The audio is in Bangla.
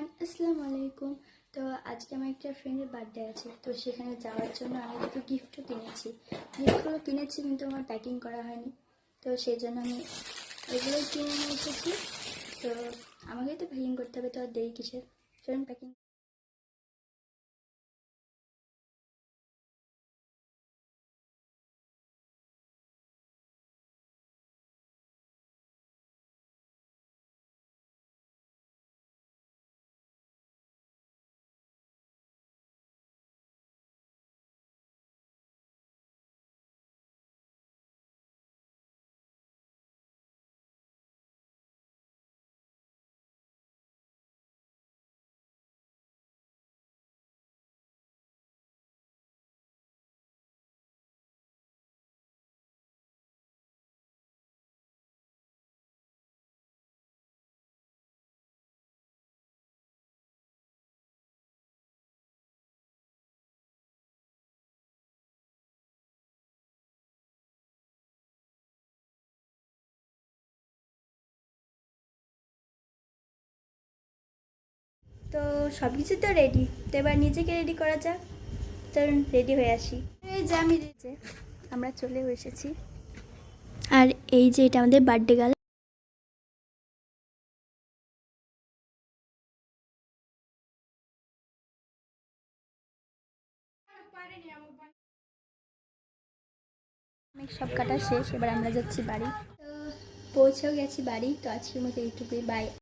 এভরিওয়ান, আসসালামু আলাইকুম। তো আজকে আমার একটা ফ্রেন্ডের বার্থডে আছে, তো সেখানে যাওয়ার জন্য আমি দুটো গিফটও কিনেছি। গিফটগুলো কিনেছি কিন্তু আমার প্যাকিং করা হয়নি, তো সেই জন্য আমি এগুলোই কিনে নিয়ে এসেছি। তো আমাকেই তো প্যাকিং করতে হবে, তো আর দেরি কিসের, চলুন প্যাকিং। তো সব কিছু তো রেডি, তো এবার নিজেকে রেডি করা যাক। চলুন রেডি হয়ে আসি। এই যে আমি আমরা চলেও এসেছি, আর এই যে এটা আমাদের বার্থডে গার্ল। অনেক সব কাটা শেষ, এবার আমরা যাচ্ছি বাড়ি। তো পৌঁছেও গেছি বাড়ি। তো আজকের মতো এইটুকুই, বাই।